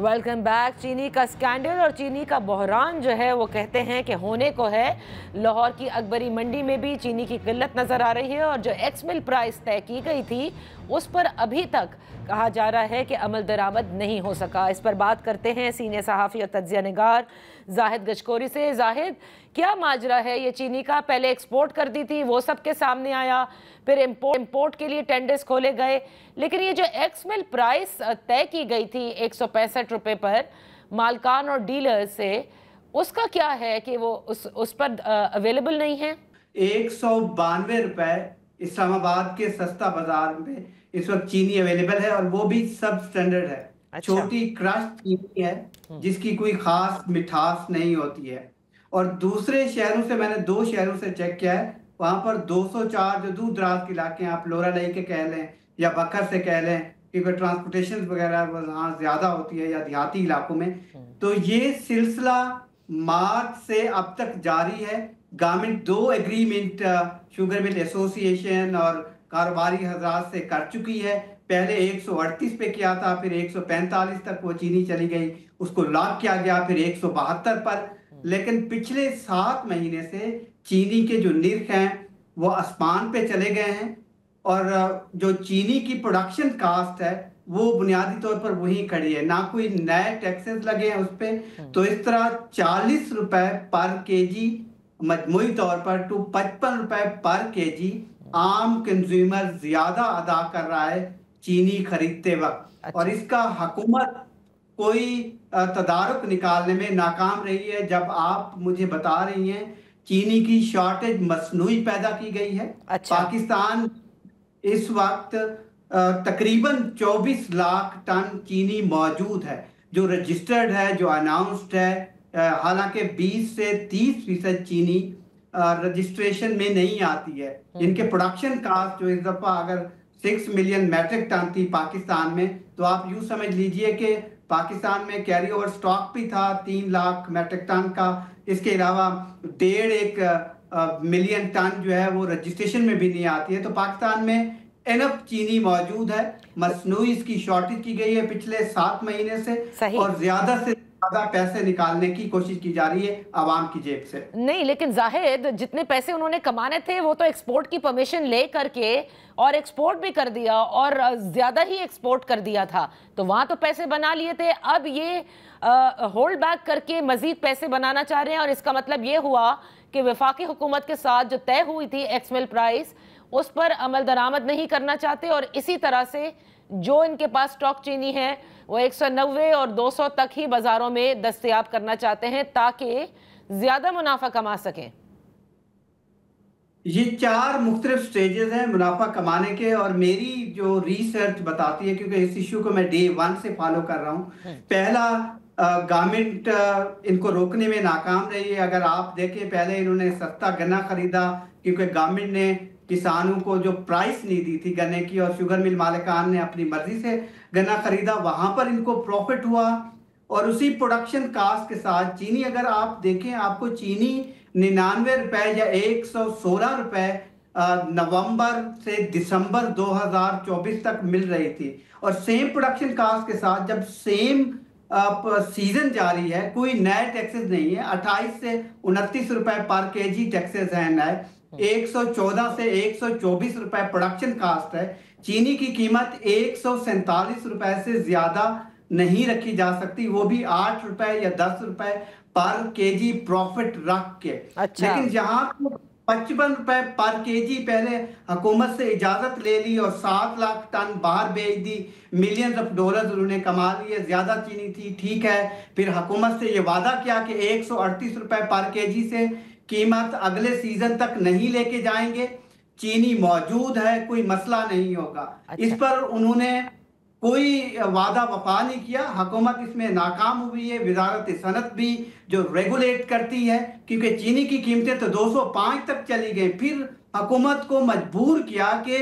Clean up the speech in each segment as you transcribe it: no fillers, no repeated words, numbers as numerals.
Welcome back. चीनी का scandal और चीनी का बहरान जो है वो कहते हैं कि होने को है। लाहौर की अकबरी मंडी में भी चीनी की किल्लत नज़र आ रही है और जो एक्स मिल प्राइस तय की गई थी उस पर अभी तक कहा जा रहा है कि अमल दरामद नहीं हो सका। इस पर बात करते हैं सीनियर सहाफ़ी और तज्ज़िया निगार जाहिद गशकोरी से। जाहिद, क्या माजरा है ये चीनी का? पहले एक्सपोर्ट कर दी थी, वो सबके सामने आया, फिर इंपोर्ट के लिए टेंडर्स खोले गए, लेकिन ये जो एक्स मिल प्राइस तय की गई थी 165 रुपये पर मालकान और डीलर से, उसका क्या है कि वो उस पर अवेलेबल नहीं है? 192 रुपए इस्लामाबाद के सस्ता बाजार में इस वक्त चीनी अवेलेबल है और वो भी सब स्टैंडर्ड है। अच्छा। छोटी क्रश चीनी है जिसकी कोई खास मिठास नहीं होती है। और दूसरे शहरों से, मैंने 2 शहरों से चेक किया है, वहां पर 204 जो दूर दराज के इलाके हैं, आप लोरा लई के कह लें या बकर से कह लें, क्योंकि ट्रांसपोर्टेशन वगैरह वहाँ ज्यादा होती है, या देहाती इलाकों में, तो ये सिलसिला मार्च से अब तक जारी है। Government 2 agreement sugar mill association और कारोबारी हजरात से कर चुकी है। पहले 138 पे किया था, फिर 145 तक वो चीनी चली गई, उसको लॉक किया गया, फिर 172 पर। लेकिन पिछले 7 महीने से चीनी के जो निर्ख हैं वो आसमान पे चले गए हैं और जो चीनी की प्रोडक्शन कास्ट है वो बुनियादी तौर पर वही खड़ी है, ना कोई नए टैक्सेस लगे हैं उस पर। तो इस तरह 40 रुपए पर केजी मजमूई तौर पर टू 55 रुपए पर केजी आम कंज्यूमर ज्यादा अदा कर रहा है चीनी खरीदते वक्त। अच्छा। और इसका हुकूमत कोई तदारुक निकालने में नाकाम रही है। जब आप मुझे बता रही हैं चीनी की शॉर्टेज मसनूई पैदा की गई है। अच्छा। पाकिस्तान इस वक्त तकरीबन 24 लाख टन चीनी मौजूद है जो रजिस्टर्ड है, जो अनाउंस्ड है। हालांकि 20 से 30% चीनी रजिस्ट्रेशन में नहीं आती है। इनके प्रोडक्शन कास्ट जो इस दफा अगर 6 मिलियन मैट्रिक टन थी पाकिस्तान में, तो आप यूं समझ लीजिए कि पाकिस्तान में कैरी ओवर स्टॉक भी था 3 लाख मैट्रिक टन का। इसके अलावा 1.5 मिलियन टन जो है वो रजिस्ट्रेशन में भी नहीं आती है। तो पाकिस्तान में एनफ चीनी मौजूद है, मसनूई इसकी शॉर्टेज की गई है पिछले 7 महीने से। सही। और ज्यादा से ज्यादा पैसे निकालने की कोशिश की जा रही है आवाम की जेब से। नहीं, लेकिन जाहिद, जितने पैसे उन्होंने कमाने थे वो तो एक्सपोर्ट की परमिशन ले करके और एक्सपोर्ट भी कर दिया और ज्यादा ही एक्सपोर्ट कर दिया था, तो वहां तो पैसे बना लिए थे। अब ये होल्ड बैक करके मजीद पैसे बनाना चाह रहे हैं और इसका मतलब ये हुआ कि वफाकी हुकूमत के साथ जो तय हुई थी एक्स मिल प्राइस, उस पर अमल दरामद नहीं करना चाहते और इसी तरह से जो इनके पास स्टॉक चीनी है वो 190 और 200 तक ही बाजारों में दस्तयाब करना चाहते हैं ताकि ज्यादा मुनाफा कमा सकें। ये 4 मुख्तलिफ स्टेजेस हैं मुनाफा कमाने के, और मेरी जो रिसर्च बताती है, क्योंकि इस इशू को मैं डे 1 से फॉलो कर रहा हूँ, पहला गवर्नमेंट इनको रोकने में नाकाम रही है। अगर आप देखें, पहले इन्होंने सस्ता गन्ना खरीदा क्योंकि गवर्नमेंट ने किसानों को जो प्राइस नहीं दी थी गन्ने की, और शुगर मिल मालिकान ने अपनी मर्जी से गन्ना खरीदा, वहां पर इनको प्रॉफिट हुआ। और उसी प्रोडक्शन कास्ट के साथ चीनी अगर आप देखें, आपको चीनी 99 रुपए या 116 रुपए नवंबर से दिसंबर 2024 तक मिल रही थी। और सेम प्रोडक्शन कास्ट के साथ जब सेम सीजन जारी है, कोई नए टैक्सेस नहीं है, 28 से 29 रुपए पर केजी टैक्सेस हैं नए, 114 से 124 रुपए प्रोडक्शन कास्ट है। चीनी की कीमत 147 रुपए से ज्यादा नहीं रखी जा सकती, वो भी 8 रुपए या 10 रुपए पर केजी प्रॉफिट रख के। अच्छा। लेकिन जहां 55 रुपए पर केजी पहले हुकूमत से इजाजत ले ली और 7 लाख टन बाहर भेज दी, मिलियंस ऑफ डॉलर्स उन्होंने कमा लिए, ज्यादा चीनी थी, ठीक है। फिर हुकूमत से ये वादा किया कि 138 रुपए पर केजी से कीमत अगले सीजन तक नहीं लेके जाएंगे, चीनी मौजूद है, कोई मसला नहीं होगा। अच्छा। इस पर उन्होंने कोई वादा वफा नहीं किया। हुकूमत इसमें नाकाम हुई है। वजारत सनत भी जो रेगुलेट करती है, क्योंकि चीनी की कीमतें तो 205 तक चली गई, फिर हुकूमत को मजबूर किया कि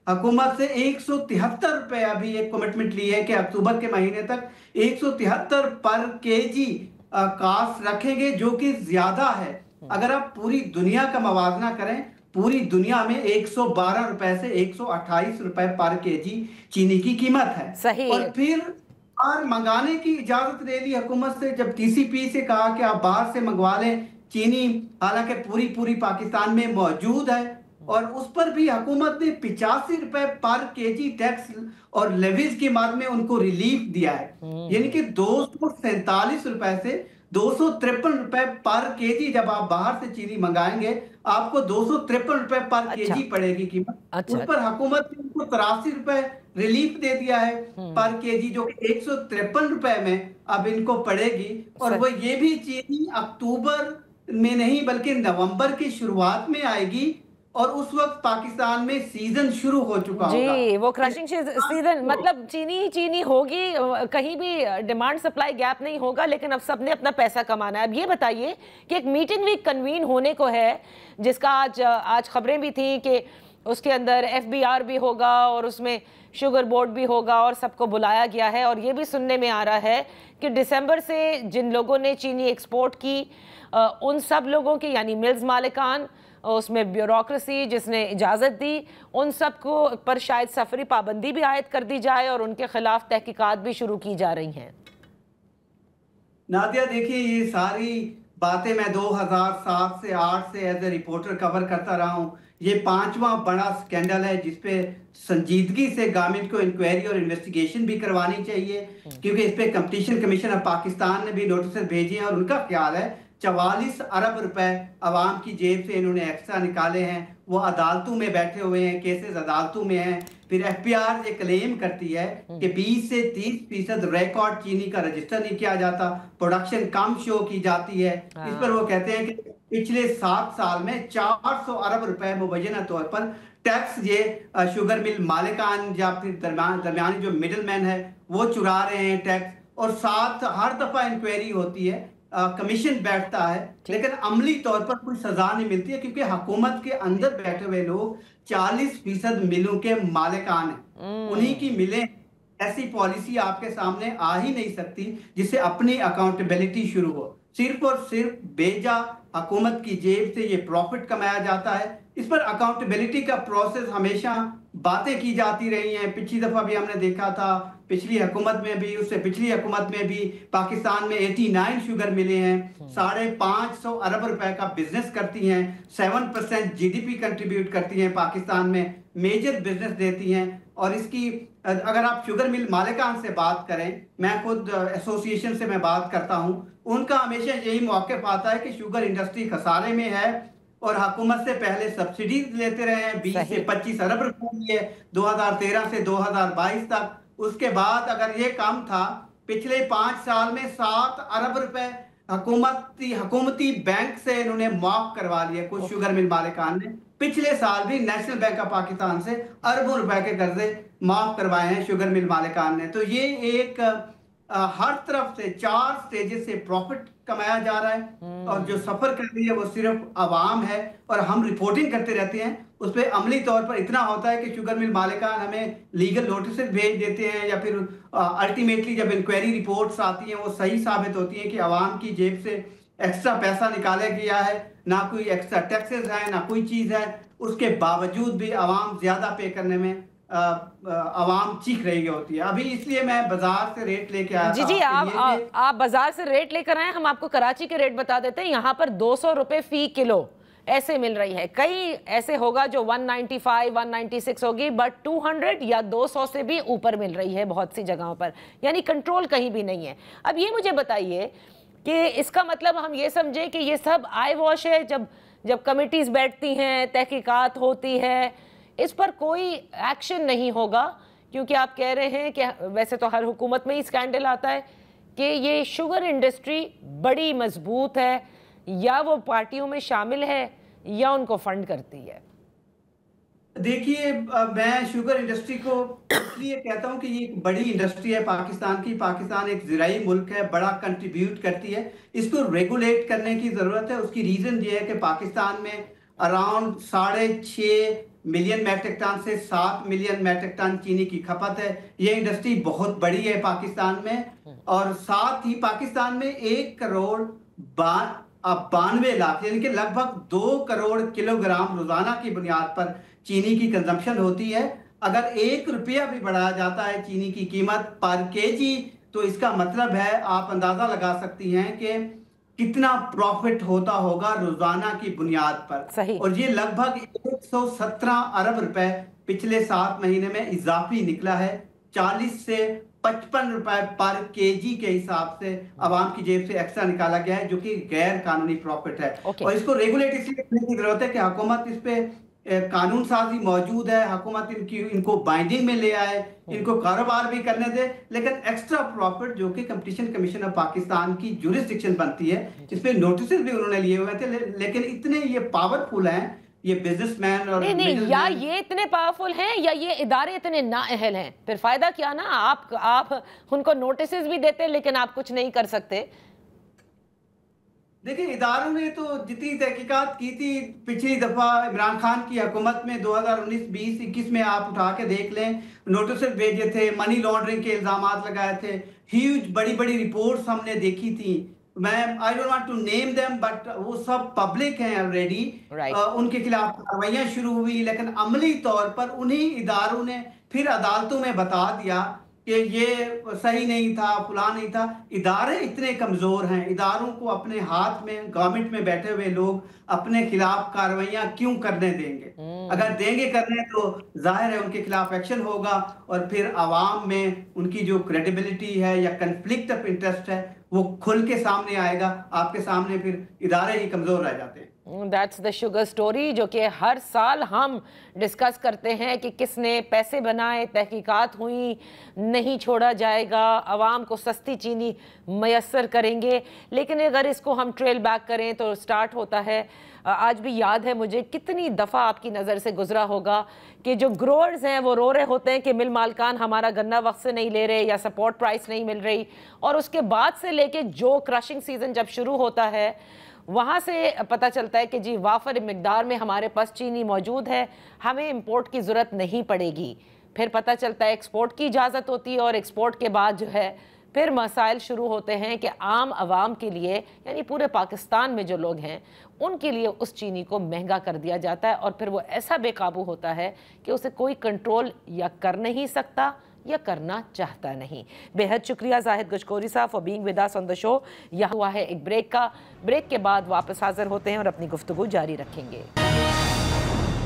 हुकूमत से 173 रुपए, अभी एक कमिटमेंट ली है कि अक्टूबर के महीने तक 173 पर केजी कास्ट रखेंगे, जो कि ज्यादा है। अगर आप पूरी दुनिया का मवाजना करें, पूरी दुनिया में 112 रुपए से 128 रुपए पर केजी चीनी की कीमत है। सही। और फिर और मंगाने की इजाजत ले ली हुकूमत से, जब टीसीपी से कहा कि आप बाहर से मंगवा लें चीनी, हालांकि पूरी पूरी पाकिस्तान में मौजूद है, और उस पर भी हुकूमत ने 85 रुपए पर केजी टैक्स और लेवीज की माद में उनको रिलीफ दिया है। यानी कि 247 रुपए से 253 रुपए पर केजी जब आप बाहर से चीनी मंगाएंगे आपको 253 रुपए पर केजी पड़ेगी कीमत। अच्छा, उस पर हुकूमत ने उनको 83 रुपए रिलीफ दे दिया है पर केजी, जो 153 रुपए में अब इनको पड़ेगी। और वो ये भी चीनी अक्टूबर में नहीं बल्कि नवंबर की शुरुआत में आएगी, और उस वक्त पाकिस्तान में सीजन शुरू हो चुका होगा। जी, वो क्रशिंग सीजन, मतलब चीनी ही चीनी होगी, कहीं भी डिमांड सप्लाई गैप नहीं होगा, लेकिन अब सबने अपना पैसा कमाना है। अब ये बताइए कि एक मीटिंग भी कन्वीन होने को है, जिसका आज खबरें भी थी कि उसके अंदर एफबीआर भी होगा और उसमें शुगर बोर्ड भी होगा और सबको बुलाया गया है। और ये भी सुनने में आ रहा है कि दिसंबर से जिन लोगों ने चीनी एक्सपोर्ट की उन सब लोगों की, यानी मिल्स मालिकान, उसमें ब्यूरोक्रेसी जिसने इजाज़त दी, उन सब को पर शायद सफरी पाबंदी भी आयद कर दी जाए और उनके खिलाफ तहकीकात भी शुरू की जा रही हैं। नादिया देखिए, ये सारी बातें मैं 2007 से 8 से एज ए रिपोर्टर कवर करता रहा हूँ। ये 5वां बड़ा स्कैंडल है जिसपे संजीदगी से गवर्नमेंट को इंक्वायरी और इन्वेस्टिगेशन भी करवानी चाहिए, क्योंकि इस पे कंपटीशन कमीशन ऑफ पाकिस्तान ने भी नोटिस भेजे हैं और उनका ख्याल है 44 अरब रुपए अवाम की जेब से इन्होंने एक्स्ट्रा निकाले हैं। वो अदालतों में बैठे हुए हैं, केसेस अदालतों में हैं। फिर एफबीआर ये क्लेम करती है कि 20 से 30% रिकॉर्ड चीनी का रजिस्टर नहीं किया जाता, प्रोडक्शन कम शो की जाती है। इस पर वो कहते हैं कि पिछले 7 साल में 400 अरब रुपए मुबैना तौर पर टैक्स ये शुगर मिल मालिकान या फिर दरमियानी जो मिडल मैन है वो चुरा रहे हैं टैक्स। और साथ हर दफा इंक्वायरी होती है, कमीशन बैठता है, लेकिन अमली तौर पर कोई सजा नहीं मिलती है, क्योंकि हुकूमत के अंदर बैठे हुए लोग 40% मिलों के मालिकान हैं, उन्हीं की मिलें। ऐसी पॉलिसी आपके सामने आ ही नहीं सकती जिससे अपनी अकाउंटेबिलिटी शुरू हो। सिर्फ और सिर्फ बेजा हुकूमत की जेब से ये प्रॉफिट कमाया जाता है। इस पर अकाउंटेबिलिटी का प्रोसेस हमेशा बातें की जाती रही हैं। पिछली दफा भी हमने देखा था, पिछली हुकूमत में भी, उससे पिछली हुकूमत में भी पाकिस्तान में 89 शुगर मिले हैं, 550 अरब रुपए का बिजनेस करती हैं, 7% जीडीपी कंट्रीब्यूट करती हैं पाकिस्तान में, मेजर बिजनेस देती हैं। और इसकी अगर आप शुगर मिल मालिकान से बात करें, मैं खुद एसोसिएशन से मैं बात करता हूं, उनका हमेशा यही मौक़िफ़ आता है कि शुगर इंडस्ट्री खसारे में है और हुकूमत से पहले सब्सिडी लेते रहे हैं, 20 से 25 अरब रुपए लिए 2013 से 2022 तक। उसके बाद अगर ये काम था, पिछले 5 साल में 7 अरब रुपए हुकूमती बैंक से इन्होंने माफ करवा लिए कुछ शुगर मिल मालिकान ने। पिछले साल भी नेशनल बैंक ऑफ पाकिस्तान से अरबों रुपए के कर्जे माफ करवाए हैं शुगर मिल मालिकान ने। तो ये एक हर तरफ से 4 स्टेजेस से प्रॉफिट कमाया जा रहा है, और जो सफर कर रही है वो सिर्फ आवाम है। और हम रिपोर्टिंग करते रहते हैं, उस पर अमली तौर पर इतना होता है कि शुगर मिल मालिकान हमें लीगल नोटिस भेज देते हैं, या फिर अल्टीमेटली जब इंक्वायरी रिपोर्ट्स आती हैं वो सही साबित होती है कि आवाम की जेब से एक्स्ट्रा पैसा निकाला गया है, ना कोई एक्स्ट्रा टैक्सेस है, ना कोई चीज़ है। उसके बावजूद भी आवाम ज्यादा पे करने में आवाम चीख रही होती है। अभी इसलिए मैं बाजार से रेट लेके आया। जी, आप बाजार से रेट लेकर आए, हम आपको कराची के रेट बता देते हैं। यहाँ पर 200 रुपए फी किलो ऐसे मिल रही है। कई ऐसे होगा जो 195, 196 होगी, बट 200 या 200 से भी ऊपर मिल रही है बहुत सी जगहों पर, यानी कंट्रोल कहीं भी नहीं है। अब ये मुझे बताइए कि इसका मतलब हम ये समझे कि ये सब आई वॉश है, जब कमिटीज बैठती हैं, तहकीकात होती है, इस पर कोई एक्शन नहीं होगा, क्योंकि आप कह रहे हैं कि वैसे तो हर हुकूमत में ही स्कैंडल आता है कि ये शुगर इंडस्ट्री बड़ी मजबूत है, या वो पार्टियों में शामिल है या उनको फंड करती है। देखिए, मैं शुगर इंडस्ट्री को इसलिए कहता हूं कि ये एक बड़ी इंडस्ट्री है पाकिस्तान की। पाकिस्तान एक ज़राई मुल्क है, बड़ा कंट्रीब्यूट करती है। इसको रेगुलेट करने की ज़रूरत है। उसकी रीज़न ये है कि पाकिस्तान में अराउंड 6.5 मिलियन मैट्रिक टन से 7 मिलियन मैट्रिक टन चीनी की खपत है। ये इंडस्ट्री बहुत बड़ी है पाकिस्तान में, और साथ ही पाकिस्तान में 1 करोड़ 92 लाख यानी कि लगभग 2 करोड़ किलोग्राम रोजाना की बुनियाद पर चीनी की कंजम्पशन होती है। अगर 1 रुपया भी बढ़ाया जाता है चीनी की कीमत पर केजी तो इसका मतलब है आप अंदाजा लगा सकती हैं कि कितना प्रॉफिट होता होगा रोजाना की बुनियाद पर। सही। और ये लगभग 117 अरब रुपए पिछले 7 महीने में इजाफी निकला है। 40 से 55 रुपए पर केजी के हिसाब से आवाम की जेब से एक्स्ट्रा निकाला गया है, जो कि गैर कानूनी प्रॉफिट है। और इसको रेगुलेट इसलिए करने की जरूरत है कि हुकूमत इस पे कानून साजी मौजूद है, हुकूमत इनको बाइंडिंग में ले आए, इनको कारोबार भी करने दे, लेकिन एक्स्ट्रा प्रॉफिट जो कि कंपटीशन कमीशन ऑफ पाकिस्तान की जुरिस्डिक्शन बनती है, इस पे नोटिस भी उन्होंने लिए हुए थे, लेकिन इतने ये पावरफुल हैं ये बिजनेसमैन और नहीं, या ये इतने पावरफुल हैं या ये इदारे इतने नाअहल हैं, फिर फायदा क्या ना। आप उनको नोटिस भी देते लेकिन आप कुछ नहीं कर सकते। देखिए, इदारों ने तो जितनी तहकीकात की थी पिछली दफा इमरान खान की हुकूमत में 2019, 20, 21 में आप उठा के देख लें, नोटिस भेजे थे, मनी लॉन्ड्रिंग के इल्जाम लगाए थे, ह्यूज बड़ी बड़ी रिपोर्ट्स हमने देखी थी। मैं I don't want to name them, but वो सब पब्लिक हैं ऑलरेडी। उनके खिलाफ कार्रवाइयां शुरू हुई, लेकिन अमली तौर पर उन्हीं इदारों ने फिर अदालतों में बता दिया कि ये सही नहीं था, फुला नहीं था। इदारे इतने कमजोर हैं, इदारों को अपने हाथ में, गवर्नमेंट में बैठे हुए लोग अपने खिलाफ कार्रवाइयां क्यों करने देंगे? अगर देंगे करने तो जाहिर है उनके खिलाफ एक्शन होगा, और फिर आवाम में उनकी जो क्रेडिबिलिटी है या कन्फ्लिक्ट ऑफ इंटरेस्ट है वो खुल के सामने आएगा। आपके सामने फिर इदारे ही कमजोर रह जाते हैं। दैट्स द शुगर स्टोरी, जो कि हर साल हम डिस्कस करते हैं कि किसने पैसे बनाए, तहकीकात हुई, नहीं छोड़ा जाएगा, आवाम को सस्ती चीनी मैसर करेंगे। लेकिन अगर इसको हम ट्रेल बैक करें तो स्टार्ट होता है, आज भी याद है मुझे, कितनी दफ़ा आपकी नज़र से गुजरा होगा कि जो ग्रोअर्स हैं वो रो रहे होते हैं कि मिल मालकान हमारा गन्ना वक्त से नहीं ले रहे या सपोर्ट प्राइस नहीं मिल रही, और उसके बाद से लेके जो क्रशिंग सीज़न जब शुरू होता है वहाँ से पता चलता है कि जी वाफर मिकदार में हमारे पास चीनी मौजूद है, हमें इंपोर्ट की ज़रूरत नहीं पड़ेगी। फिर पता चलता है एक्सपोर्ट की इजाज़त होती है, और एक्सपोर्ट के बाद जो है फिर मसाइल शुरू होते हैं कि आम आवाम के लिए, यानी पूरे पाकिस्तान में जो लोग हैं उनके लिए उस चीनी को महंगा कर दिया जाता है, और फिर वो ऐसा बेकाबू होता है कि उसे कोई कंट्रोल या कर नहीं सकता या करना चाहता नहीं। बेहद शुक्रिया जाहिद गजकोरी साहब for being with us on the show. यह हुआ है एक ब्रेक के बाद वापस हाजिर होते हैं और अपनी गुफ्तगू जारी रखेंगे।